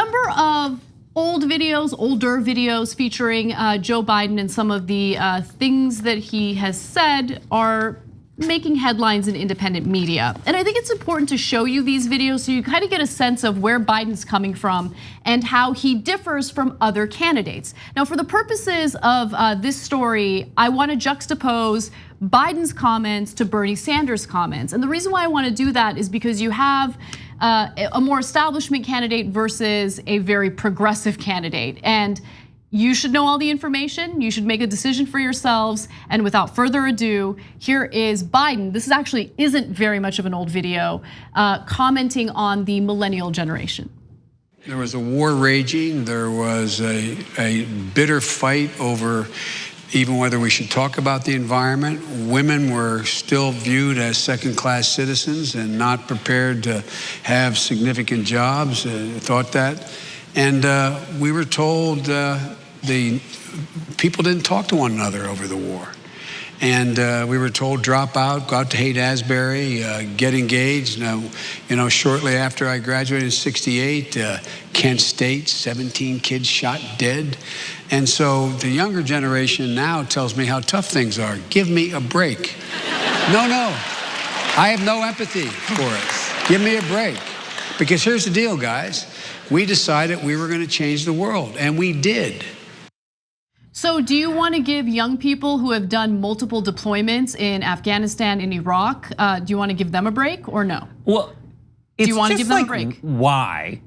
number of older videos featuring Joe Biden, and some of the things that he has said are making headlines in independent media. And I think it's important to show you these videos so you kind of get a sense of where Biden's coming from and how he differs from other candidates. Now, for the purposes of this story, I want to juxtapose Biden's comments to Bernie Sanders' comments. And the reason why I want to do that is because you have a more establishment candidate versus a very progressive candidate. And you should know all the information. You should make a decision for yourselves. And without further ado, here is Biden. This actually isn't very much of an old video, commenting on the millennial generation. There was a war raging. There was a bitter fight over even whether we should talk about the environment. Women were still viewed as second-class citizens and not prepared to have significant jobs, thought that. And we were told the people didn't talk to one another over the war. And we were told, drop out, go out to Haight-Ashbury, get engaged. Now, shortly after I graduated in '68, Kent State, 17 kids shot dead. And so the younger generation now tells me how tough things are. Give me a break. No, I have no empathy for it. Give me a break. Because here's the deal, guys. We decided we were going to change the world, and we did. So do you want to give young people who have done multiple deployments in Afghanistan and Iraq, do you want to give them a break or no? Well, do you want to give them a break? Why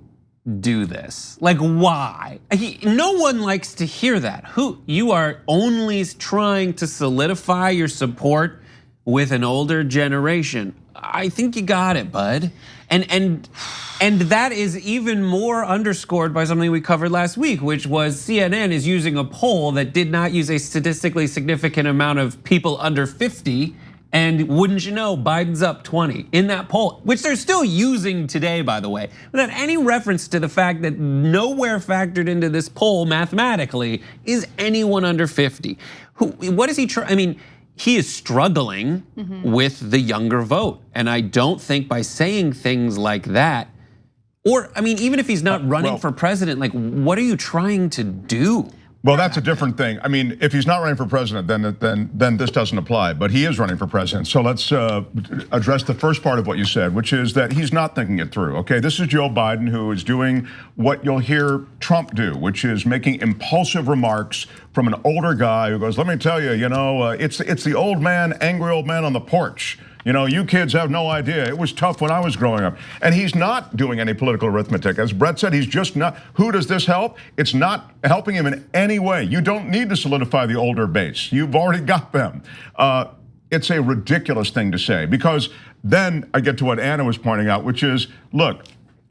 do this? Like, why? No one likes to hear that. You are only trying to solidify your support with an older generation. I think you got it, bud. And that is even more underscored by something we covered last week, which was CNN is using a poll that did not use a statistically significant amount of people under 50. And wouldn't you know, Biden's up 20 in that poll, which they're still using today, by the way, without any reference to the fact that nowhere factored into this poll mathematically is anyone under 50. What is he trying? I mean, he is struggling with the younger vote. And I don't think by saying things like that, or I mean, even if he's not running for president, like what are you trying to do? Well, that's a different thing. I mean, if he's not running for president, then this doesn't apply. But he is running for president. So let's address the first part of what you said, which is that he's not thinking it through. Okay, this is Joe Biden, who is doing what you'll hear Trump do, which is making impulsive remarks from an older guy who goes, "Let me tell you, it's the old man, angry old man on the porch. You kids have no idea. It was tough when I was growing up." And he's not doing any political arithmetic. As Brett said, he's just not. Who does this help? It's not helping him in any way. You don't need to solidify the older base. You've already got them. It's a ridiculous thing to say, because then I get to what Anna was pointing out, which is, look,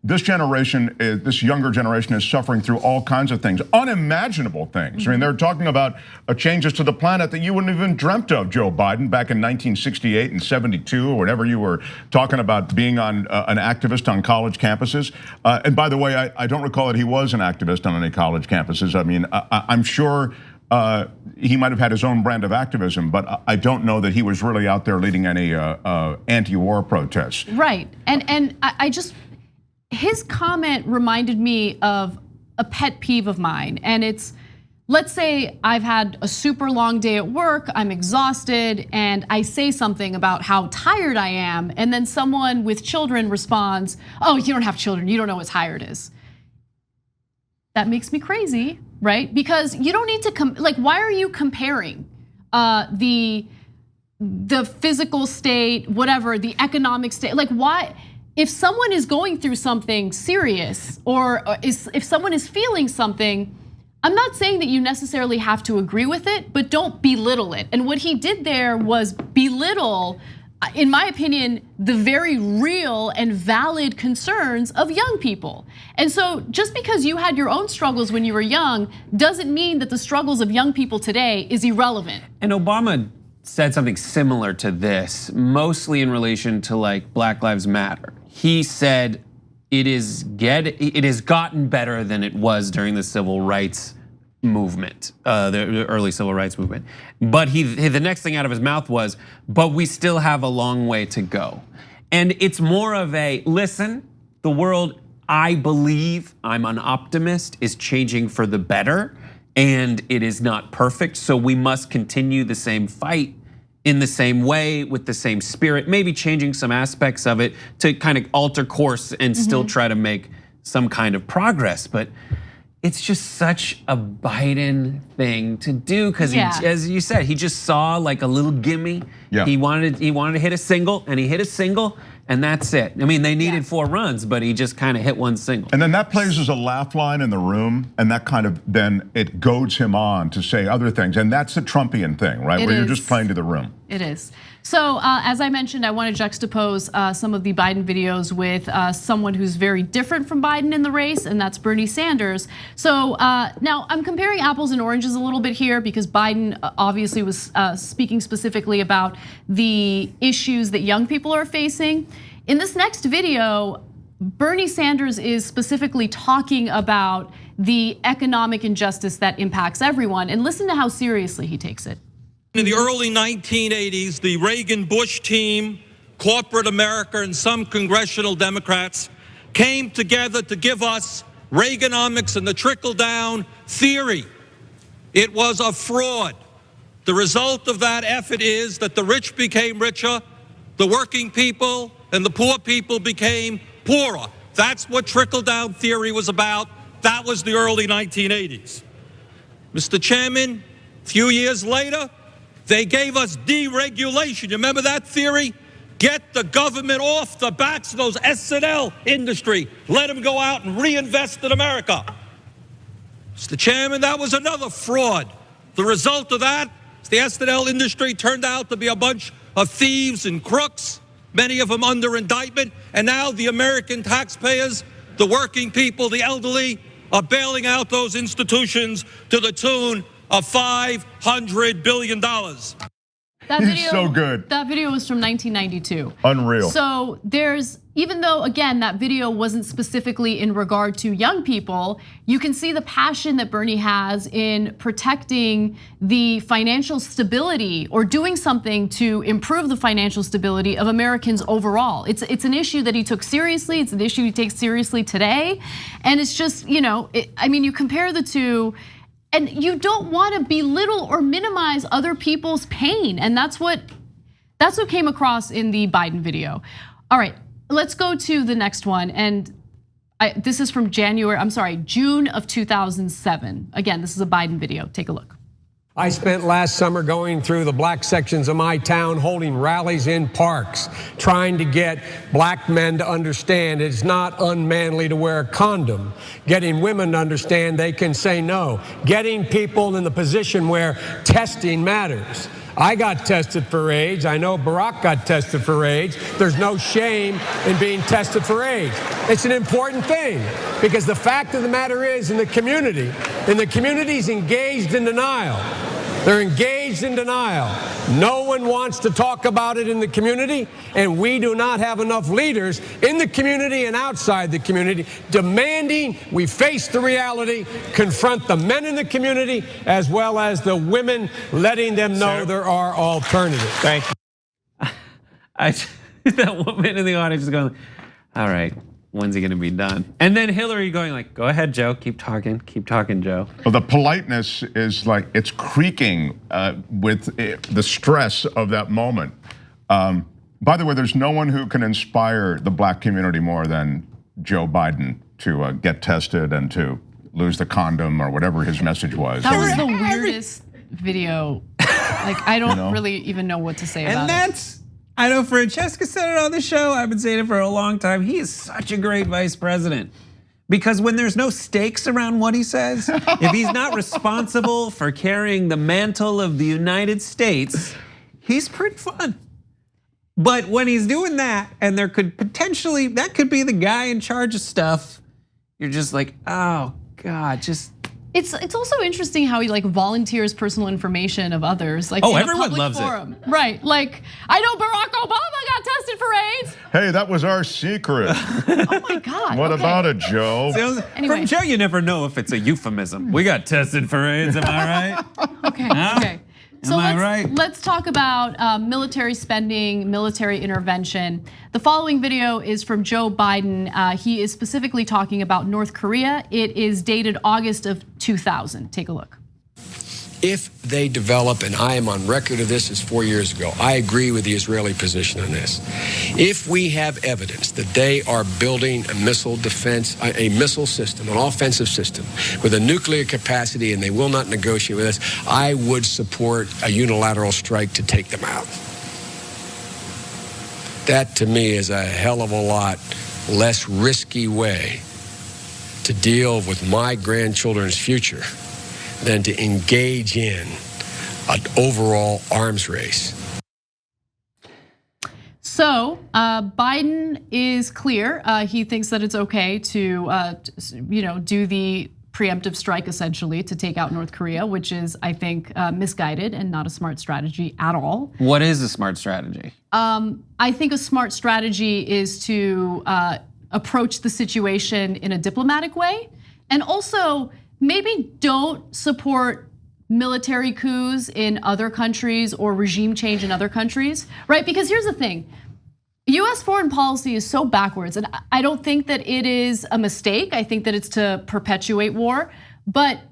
this younger generation is suffering through all kinds of things, unimaginable things. I mean, they're talking about changes to the planet that you wouldn't have even dreamt of, Joe Biden, back in 1968 and 72, or whenever you were talking about being an activist on college campuses. And by the way, I don't recall that he was an activist on any college campuses. I mean, I'm sure he might have had his own brand of activism, but I don't know that he was really out there leading any anti-war protests. Right, and I just, his comment reminded me of a pet peeve of mine, and it's, let's say I've had a super long day at work, I'm exhausted, and I say something about how tired I am, and then someone with children responds, "Oh, you don't have children, you don't know what tired is." That makes me crazy, right? Because you don't need to, why are you comparing the physical state, whatever, the economic state, why? If someone is going through something serious, or if someone is feeling something, I'm not saying that you necessarily have to agree with it, but don't belittle it. And what he did there was belittle, in my opinion, the very real and valid concerns of young people. And so just because you had your own struggles when you were young doesn't mean that the struggles of young people today is irrelevant. And Obama said something similar to this, mostly in relation to Black Lives Matter. He said it has gotten better than it was during the civil rights movement, the early civil rights movement. But the next thing out of his mouth was, but we still have a long way to go. And it's more of a, listen, the world, I believe, I'm an optimist, is changing for the better, and it is not perfect. So we must continue the same fight in the same way, with the same spirit, maybe changing some aspects of it to kind of alter course and still try to make some kind of progress. But it's just such a Biden thing to do, because as you said, he just saw like a little gimme. Yeah. He wanted to hit a single, and he hit a single, and that's it. I mean, they needed 4 runs, but he just kind of hit one single. And then that plays as a laugh line in the room, and that kind of then it goads him on to say other things, and that's the Trumpian thing, right? Where you're just playing to the room. It is. So as I mentioned, I want to juxtapose some of the Biden videos with someone who's very different from Biden in the race, and that's Bernie Sanders. So now I'm comparing apples and oranges a little bit here, because Biden obviously was speaking specifically about the issues that young people are facing. In this next video, Bernie Sanders is specifically talking about the economic injustice that impacts everyone, and listen to how seriously he takes it. In the early 1980s, the Reagan-Bush team, corporate America, and some congressional Democrats came together to give us Reaganomics and the trickle-down theory. It was a fraud. The result of that effort is that the rich became richer, the working people and the poor people became poorer. That's what trickle-down theory was about. That was the early 1980s. Mr. Chairman, a few years later, they gave us deregulation. You remember that theory? Get the government off the backs of those S&L industry. Let them go out and reinvest in America. Mr. Chairman, that was another fraud. The result of that is the S&L industry turned out to be a bunch of thieves and crooks, many of them under indictment. And now the American taxpayers, the working people, the elderly, are bailing out those institutions to the tune of $500 billion. That video, so good. That video was from 1992. Unreal. So there's, even though again, that video wasn't specifically in regard to young people, you can see the passion that Bernie has in protecting the financial stability or doing something to improve the financial stability of Americans overall. It's an issue that he took seriously. It's an issue he takes seriously today. And it's just, I mean, you compare the two, and you don't want to belittle or minimize other people's pain. And that's what came across in the Biden video. All right, let's go to the next one. And this is from June of 2007. Again, this is a Biden video. Take a look. I spent last summer going through the black sections of my town, holding rallies in parks, trying to get black men to understand it's not unmanly to wear a condom, getting women to understand they can say no, getting people in the position where testing matters. I got tested for AIDS. I know Barack got tested for AIDS. There's no shame in being tested for AIDS. It's an important thing, because the fact of the matter is, in the community's engaged in denial. They're engaged in denial. No one wants to talk about it in the community, and we do not have enough leaders in the community and outside the community demanding we face the reality, confront the men in the community, as well as the women, letting them know there are alternatives. Thank you. That woman in the audience is going, all right, when's he gonna be done? And then Hillary going like, go ahead, Joe, keep talking, Joe. Well, the politeness is like, it's creaking with the stress of that moment. By the way, there's no one who can inspire the black community more than Joe Biden to get tested and to lose the condom or whatever his message was. That was the weirdest video. Like, I don't really even know what to say about it. I know Francesca said it on the show. I've been saying it for a long time. He is such a great vice president, because when there's no stakes around what he says, if he's not responsible for carrying the mantle of the United States, he's pretty fun. But when he's doing that, and there could potentially, that could be the guy in charge of stuff, you're just like, oh God, just. It's also interesting how he like volunteers personal information of others, like in everyone a public loves forum. Right? Like, I know Barack Obama got tested for AIDS. Hey, that was our secret. Oh my God. What about it, Joe? Anyway. From Joe, you never know if it's a euphemism. We got tested for AIDS, am I right? Okay. So Am I right? Let's talk about military spending, military intervention. The following video is from Joe Biden. He is specifically talking about North Korea. It is dated August of 2000. Take a look. If they develop, and I am on record of this as 4 years ago, I agree with the Israeli position on this. If we have evidence that they are building a missile defense, a missile system, an offensive system with a nuclear capacity, and they will not negotiate with us, I would support a unilateral strike to take them out. That, to me, is a hell of a lot less risky way to deal with my grandchildren's future than to engage in an overall arms race. So Biden is clear. He thinks that it's okay to do the preemptive strike, essentially, to take out North Korea, which is, I think, misguided and not a smart strategy at all. What is a smart strategy? I think a smart strategy is to approach the situation in a diplomatic way, and also maybe don't support military coups in other countries or regime change in other countries, right? Because here's the thing. US foreign policy is so backwards, and I don't think that it is a mistake. I think that it's to perpetuate war. But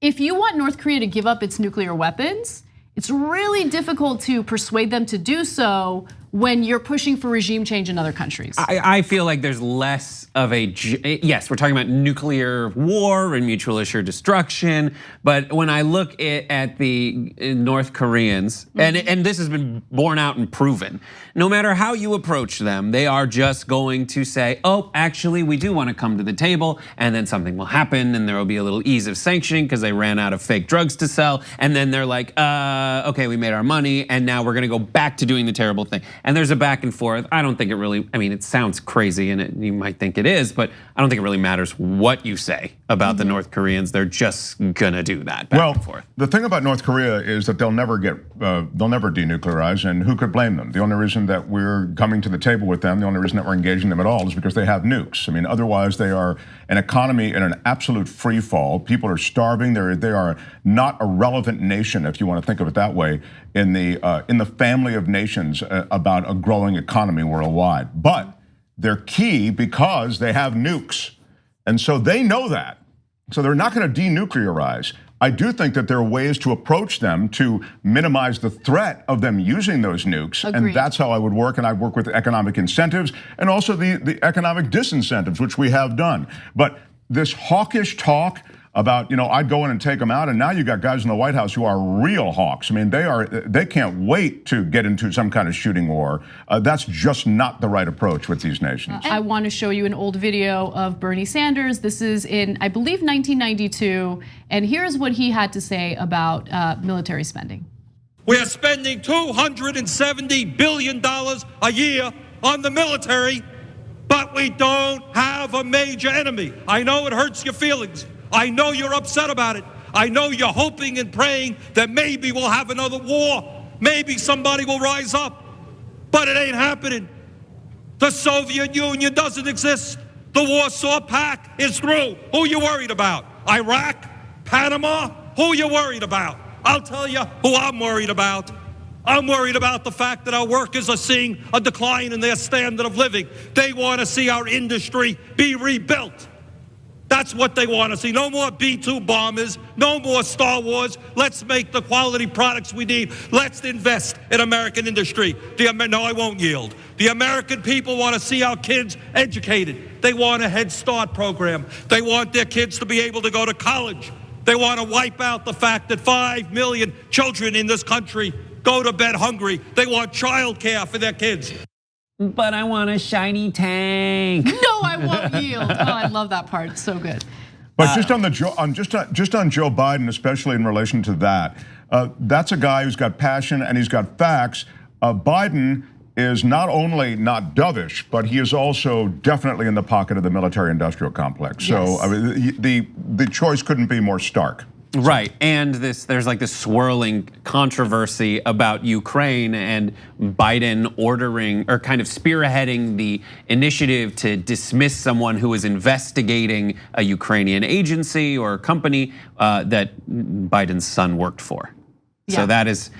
if you want North Korea to give up its nuclear weapons, it's really difficult to persuade them to do so when you're pushing for regime change in other countries. I feel like there's less of a, yes, we're talking about nuclear war and mutual assured destruction, but when I look at the North Koreans, and this has been borne out and proven, no matter how you approach them, they are just going to say, oh, actually, we do want to come to the table, and then something will happen, and there will be a little ease of sanctioning because they ran out of fake drugs to sell, and then they're like, okay, we made our money, and now we're gonna go back to doing the terrible thing. And there's a back and forth. I don't think it really, I mean, it sounds crazy and you might think it is, but I don't think it really matters what you say about the North Koreans. They're just gonna do that back and forth. The thing about North Korea is that they'll never denuclearize, and who could blame them? The only reason that we're coming to the table with them, the only reason that we're engaging them at all is because they have nukes. I mean, otherwise they are an economy in an absolute free fall. People are starving. They are not a relevant nation, if you want to think of it that way, in the family of nations about a growing economy worldwide. But they're key because they have nukes. And so they know that. So they're not going to denuclearize. I do think that there are ways to approach them to minimize the threat of them using those nukes. Agreed. And that's how I would work. And I'd work with economic incentives and also the economic disincentives, which we have done. But this hawkish talk about, I'd go in and take them out, and now you got guys in the White House who are real hawks. I mean, they can't wait to get into some kind of shooting war. That's just not the right approach with these nations. I want to show you an old video of Bernie Sanders. This is in, I believe, 1992, and here's what he had to say about military spending. We are spending $270 billion a year on the military, but we don't have a major enemy. I know it hurts your feelings. I know you're upset about it. I know you're hoping and praying that maybe we'll have another war. Maybe somebody will rise up. But it ain't happening. The Soviet Union doesn't exist. The Warsaw Pact is through. Who you worried about? Iraq? Panama? Who you worried about? I'll tell you who I'm worried about. I'm worried about the fact that our workers are seeing a decline in their standard of living. They want to see our industry be rebuilt. That's what they want to see. No more B-2 bombers, no more Star Wars. Let's make the quality products we need. Let's invest in American industry. No, I won't yield. The American people want to see our kids educated. They want a Head Start program. They want their kids to be able to go to college. They want to wipe out the fact that 5 million children in this country go to bed hungry. They want child care for their kids. But I want a shiny tank. No, I won't yield. Oh, I love that part. It's so good. But just on Joe Biden, especially in relation to that, that's a guy who's got passion and he's got facts. Biden is not only not dovish, but he is also definitely in the pocket of the military-industrial complex. Yes. So I mean, the choice couldn't be more stark. Right, and there's like this swirling controversy about Ukraine and Biden ordering or kind of spearheading the initiative to dismiss someone who is investigating a Ukrainian agency or company that Biden's son worked for. So that's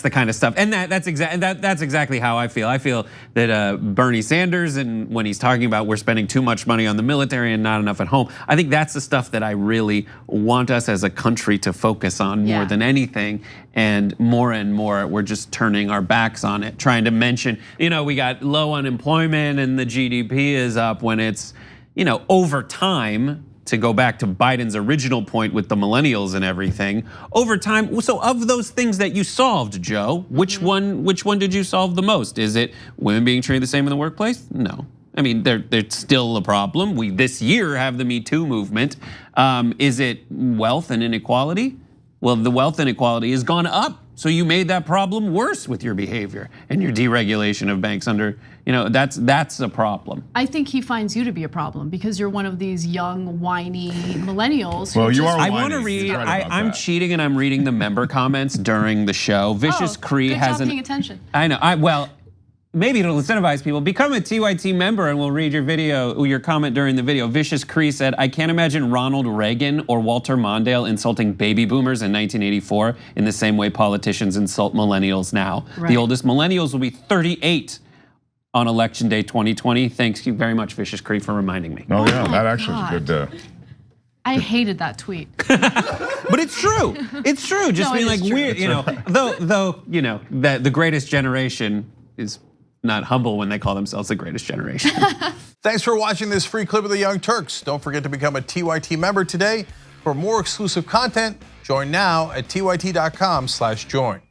the kind of stuff, and that's exactly how I feel. I feel that Bernie Sanders, and when he's talking about we're spending too much money on the military and not enough at home, I think that's the stuff that I really want us as a country to focus on more than anything. And more we're just turning our backs on it, trying to mention, we got low unemployment and the GDP is up when it's, over time. To go back to Biden's original point with the millennials and everything, over time. So of those things that you solved, Joe, which one did you solve the most? Is it women being treated the same in the workplace? No. I mean, they're still a problem. We this year have the Me Too movement. Is it wealth and inequality? Well, the wealth inequality has gone up. So you made that problem worse with your behavior and your deregulation of banks under, that's a problem. I think he finds you to be a problem because you're one of these young, whiny millennials. Well, you are whiny. I want to read, I'm cheating and I'm reading the member comments during the show. Vicious Cree hasn't. Paying attention. I know, maybe it'll incentivize people. Become a TYT member and we'll read your comment during the video. Vicious Cree said, I can't imagine Ronald Reagan or Walter Mondale insulting baby boomers in 1984 in the same way politicians insult millennials now. Right. The oldest millennials will be 38 on election day 2020. Thanks you very much, Vicious Cree, for reminding me. Oh yeah, that actually is a good. I hated that tweet. But it's true. It's true. Just being like weird, though, that the greatest generation is not humble when they call themselves the greatest generation. Thanks for watching this free clip of the Young Turks. Don't forget to become a TYT member today. For more exclusive content, join now at tyt.com/join.